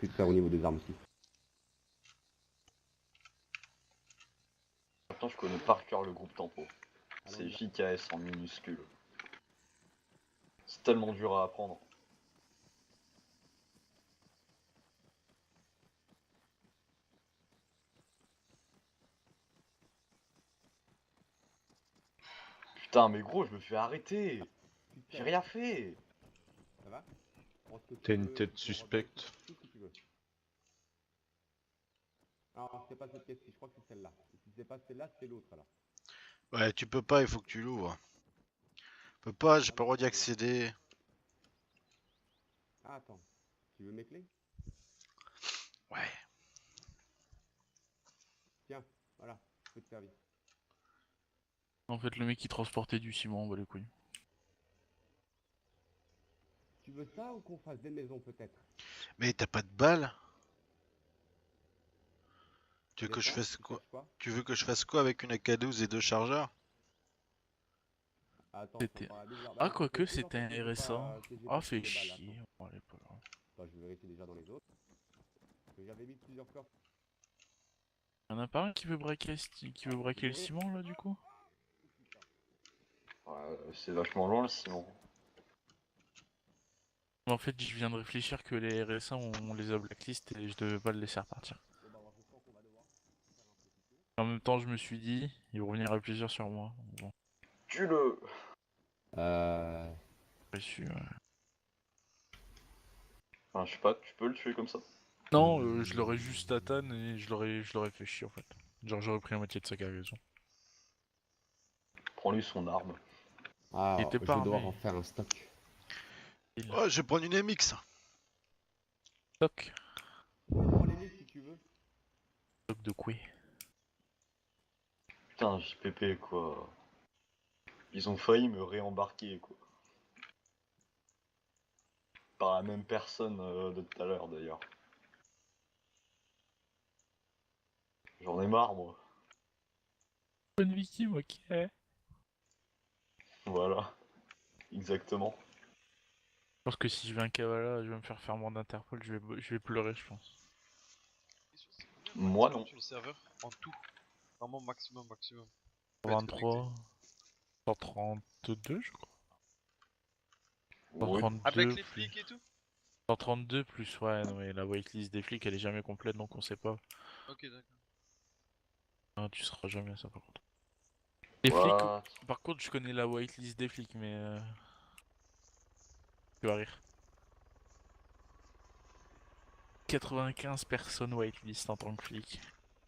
pu te faire au niveau des armes aussi. Maintenant, je connais par cœur le groupe tempo. C'est Alors, JKS en minuscule. C'est tellement dur à apprendre. Putain, mais gros, je me fais arrêter. J'ai rien fait. Ça va? Prends ce que tu T'as une veux, tête tu peux suspecte. rebaisser tout ce que tu veux. Non, c'est pas cette pièce-ci, je crois que c'est celle-là. Et si c'est pas celle-là, c'est l'autre alors. Ouais, tu peux pas, il faut que tu l'ouvres. Je peux pas, j'ai pas le droit d'y accéder. Ah, attends. Tu veux mes clés? Ouais. Tiens, voilà, je peux te servir. En fait, le mec qui transportait du ciment, on va les couilles. Tu veux ça ou qu'on fasse des maisons peut-être? Mais t'as pas de balles? Tu veux Ça que je dépend, fasse tu quoi? cherches quoi? Tu veux que je fasse quoi avec une AK-12 et 2 chargeurs? Ah, attends, C'était- ça me paraît bizarre. Ah, Bah, quoique, essaye, en c'était fait, un RSA. j'ai Ah, pas fait toutes les balles, chier. attends. Bon, allez, pas grave. Attends, je vais vérifier déjà dans les autres. Parce que j'avais mis plusieurs coffres. Y'en a pas un qui veut braquer, qui veut braquer le ciment là, du coup? Ouais, c'est vachement loin le ciment. En fait, je viens de réfléchir que les RSA, on les a blacklist et je devais pas le laisser repartir. Bon, bah, je sens qu'on va devoir faire un petit tour. En même temps, je me suis dit, ils vont venir réfléchir sur moi. Bon, Tue-le. j'ai su, ouais. Enfin, je sais pas, tu peux le tuer comme ça? Non, je l'aurais juste tatane et je l'aurais fait chier en fait. Genre, j'aurais pris la moitié de sa cargaison. Prends-lui son arme. Ah, Il était je pas vais devoir armé. en faire un stock. Oh, je vais prendre une MX. Toc. Prends les mille si tu veux. Toc de quoi? Putain, JPP quoi. Ils ont failli me réembarquer quoi. Par la même personne de tout à l'heure d'ailleurs. J'en ai marre moi. Bonne victime, ok. Je Voilà. Exactement. pense que si je vais à un Kavala, je vais me faire faire mort d'Interpol, je vais pleurer, je pense. Moi non. Sur le serveur, en tout. Vraiment maximum. 23, 132, je crois. Oui. 132 Avec les plus... flics et tout? 132 plus, ouais, non mais la whitelist des flics elle est jamais complète donc on sait pas. Ok, d'accord. Ah, tu seras jamais à ça par contre. Les What? flics, par contre je connais la whitelist des flics mais... Tu vas rire. 95 personnes whitelist en tant que flic.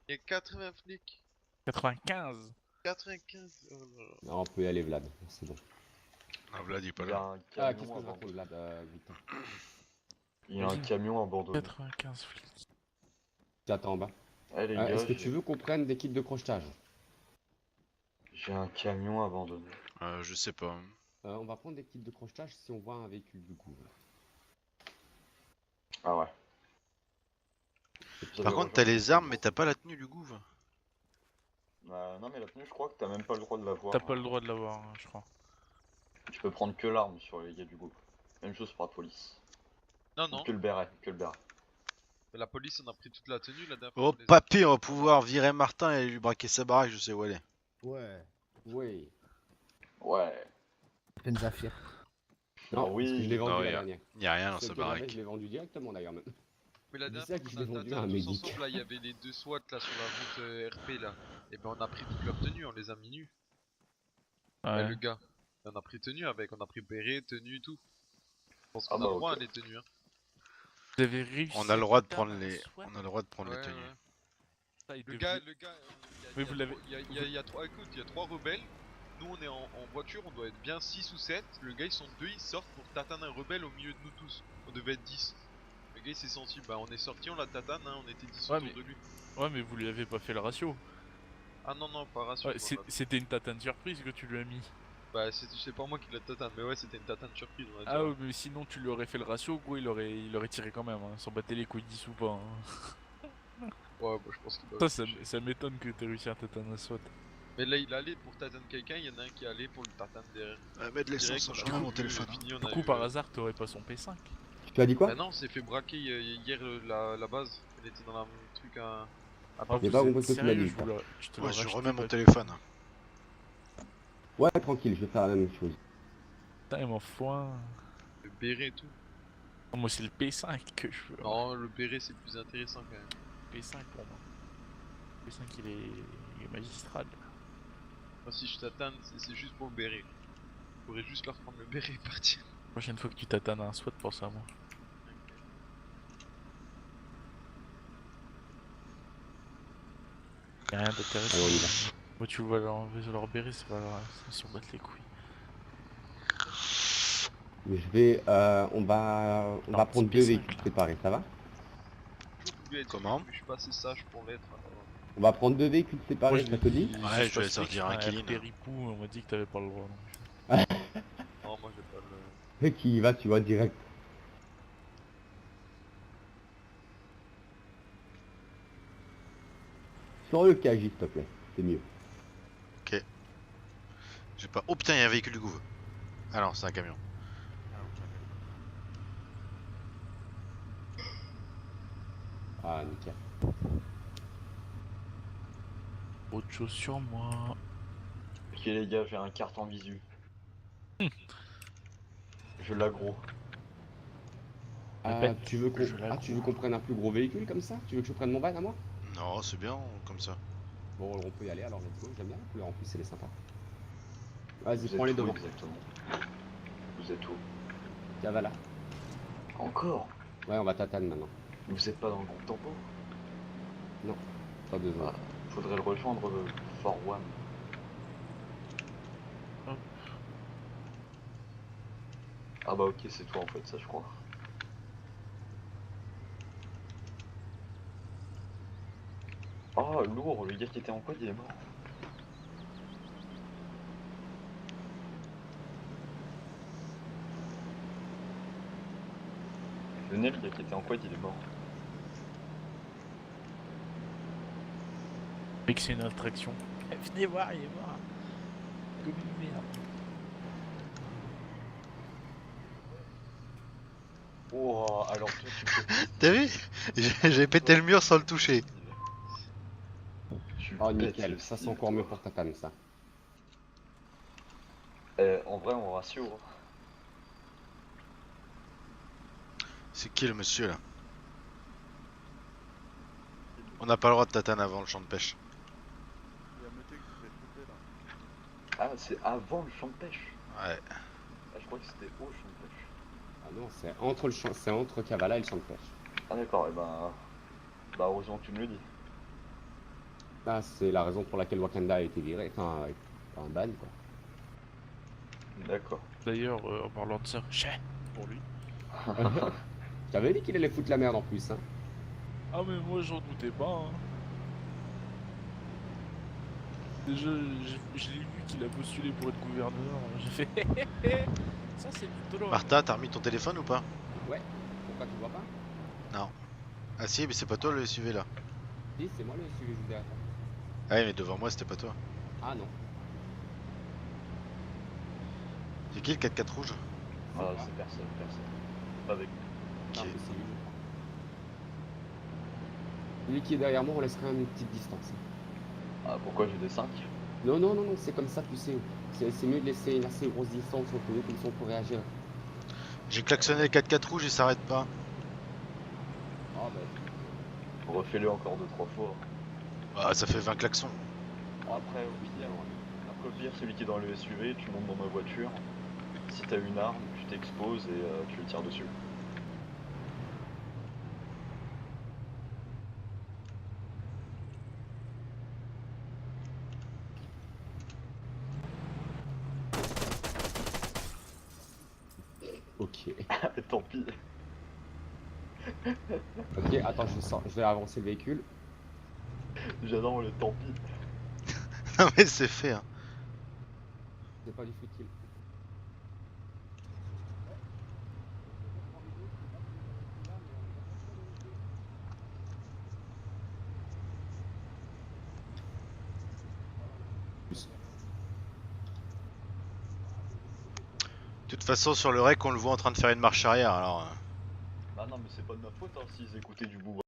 Il y a 80 flics. 95. 95. Oh là là. Non, on peut y aller, Vlad. C'est bon. Ah, Vlad, il est pas Il y a là. un Ah, qu'est-ce camion que je raconte, abandonné. Vlad, Victor? Il y a un Vas-y. camion abandonné. 95 flics. T'attends en bas. Eh les gars, Est-ce que tu veux qu'on prenne des kits de crochetage? j'ai un camion abandonné. Je sais pas. On va prendre des kits de crochetage si on voit un véhicule du coup. Ah ouais. Par contre, t'as les armes, mais t'as pas la tenue du gouv. Non mais la tenue je crois que t'as même pas le droit de l'avoir. T'as pas le droit de l'avoir, hein, je crois. Tu peux prendre que l'arme sur les gars du groupe. Même chose pour la police. Non, Ou non. que le béret, que le béret. Mais la police, on a pris toute la tenue la dernière fois. Oh, on les a- papy, on va pouvoir virer Martin et lui braquer sa baraque, je sais où elle est. Ouais, Oui. Ouais. pleine Zafir. Non, Ah oui. parce que je l'ai vendu Non, la y a- dernière. Y'a rien dans Celle sa que j'avais, baraque. je l'ai vendu directement d'ailleurs même. Mais la Dis dernière ça fois que je qu'on l'ai a vendu tatane à un tous médic. ensemble, là, il y avait les deux SWAT là sur la route RP là. Et ben on a pris toute leur tenue, on les a mis nus. Ouais. Le gars. On a pris tenue avec, on a pris béret, tenue, tout. Je pense Ah qu'on bah, a le droit ok. à les tenues. Hein. Vous avez réussi On a à le droit de péter prendre un les. SWAT? On a le droit de prendre Ouais, les tenues. ouais. Ça, il Le devait- gars, Mais vous l'avez- il y a trois, écoute, il y a trois rebelles. Nous on est en voiture, on doit être bien 6 ou 7. Le gars ils sont deux, ils sortent pour tatane un rebelle au milieu de nous tous. On devait être 10. Le gars il s'est senti, bah on est sorti, on la tatane, hein, on était 10 Ouais, autour mais- de lui. Ouais mais vous lui avez pas fait le ratio. Ah non, non, pas ratio. Ouais, quoi, là. c'était une tatane surprise que tu lui as mis. Bah c'est pas moi qui la tatane, mais ouais c'était une tatane surprise on va Ah dire. ouais, mais sinon tu lui aurais fait le ratio, gros, il aurait tiré quand même, hein. S'en battait les couilles 10 ou pas. Hein. Ouais, bah je pense qu'il doit. Ça m'étonne que t'aies réussi à tatane un SWAT. Mais là il allait pour tatane quelqu'un, il y en a un qui allait pour le tatane derrière. Mettre Direct, l'essence, on je a regarde mon vu, téléphone. fini, on Du a coup, eu, par hasard, t'aurais pas son P5. Tu as dit quoi? Bah non, on s'est fait braquer hier la base. Elle était dans la truc à Oh, J'ai vous pas êtes compris ce que tu m'as sérieux, dit, toi. je te Ouais, l'aurais je racheté, remets mon bah, téléphone. Ouais, tranquille, je vais faire la même chose. putain, mon foin. le béret et tout. Moi, c'est le P5 que je veux. Non, le béret c'est plus intéressant quand même. P5 pour moi. P5 il est magistral. Moi si je t'atteins, c'est juste pour le béret. Faudrait juste leur prendre le béret et partir. Prochaine fois que tu t'atteins à un SWAT, pense à moi. Y'a rien d'intéressant. Allez, on y va. Moi, tu vois leur béret, c'est pas grave, ils s'en battent les couilles. Je vais, on va Non, prendre c'est deux P5, véhicules là. séparés, ça va? Toujours voulu être Comment? mais je suis pas assez sage pour l'être. alors. On va prendre deux véhicules séparés, ça te dit? Ouais, je vais sortir un Killing. Ripou, on m'a dit que t'avais pas le droit. Donc. Non, moi j'ai pas le. Et qui y va, tu vois, direct. Sur le KJ, s'il te plaît, c'est mieux. J'ai pas. Oh putain, il y a un véhicule du gouv. Ah non, c'est un camion. Ah, nickel. Autre chose sur moi. Ok les gars, j'ai un carton visu. Je l'aggro. Ah, tu veux je la tu veux qu'on prenne un plus gros véhicule comme ça? Tu veux que je prenne mon van à moi? Non, c'est bien comme ça. Bon, on peut y aller alors, let's go. J'aime bien la couleur en plus, elle est sympa. Vas-y, Vous prends les êtes où devants. exactement? Vous êtes où? Cavala. Encore? Ouais, on va tatane maintenant. Vous êtes pas dans le groupe tempo? Pas besoin. Ah, faudrait le rejoindre Fort One. Hop. Ah bah ok, c'est toi en fait, ça je crois. Oh lourd, le gars qui était en quad il est mort. Venez, le gars qui était en quad il est mort. Mec, c'est une attraction. Venez voir, il est mort. Comme une merde. Oh, alors toi tu peux. T'as vu? J'ai pété le mur sans le toucher. Tu Oh, pètes nickel. le Ça, c'est style, encore toi. mieux pour tatane, ça. En vrai, on ratio. Hein. C'est qui le monsieur là? On n'a pas le droit de tatane avant le champ de pêche. Ah, c'est avant le champ de pêche. Ouais. Ah, je crois que c'était au champ de pêche. Ah non, c'est entre le champ, c'est entre Cavala et le champ de pêche. Ah d'accord, et bah heureusement que tu me le dis. Là, c'est la raison pour laquelle Wakanda a été viré, enfin, un ban, quoi. D'accord. D'ailleurs, en parlant de ça, chais pour lui. J'avais dit qu'il allait foutre la merde en plus, hein. Ah, mais moi j'en doutais pas. Hein. Déjà, je l'ai vu qu'il a postulé pour être gouverneur. J'ai fait. Ça, c'est du tolo. Martha, t'as remis ton téléphone ou pas? Ouais. Pourquoi tu vois pas? Ah si, mais c'est pas toi le SUV là. Si, c'est moi le sujet juste derrière. Ah oui, mais devant moi c'était pas toi. Ah non. C'est qui le 4x4 rouge? Ah, c'est personne. Pas avec. Non, mais c'est lui, je crois. Lui qui est derrière moi, on laisse quand même une petite distance. Ah, pourquoi j'ai des 5? Non, non, non, non, c'est comme ça, tu sais. C'est mieux de laisser une assez grosse distance entre eux, comme ça on peut réagir. J'ai klaxonné le 4x4 rouge, il s'arrête pas. Ah bah, Refais-le encore 2-3 fois. Ah, ça fait 20 klaxons. Bon, après, au pire, celui qui est dans le SUV, tu montes dans ma voiture. Si t'as une arme, tu t'exposes et tu le tires dessus. ok. Tant pis. Ok, attends, je vais avancer le véhicule. J'adore le tant pis. Non mais c'est fait hein. C'est pas du futile. De toute façon sur le rec on le voit en train de faire une marche arrière alors. non mais c'est pas de ma faute hein, s'ils écoutaient du Booba.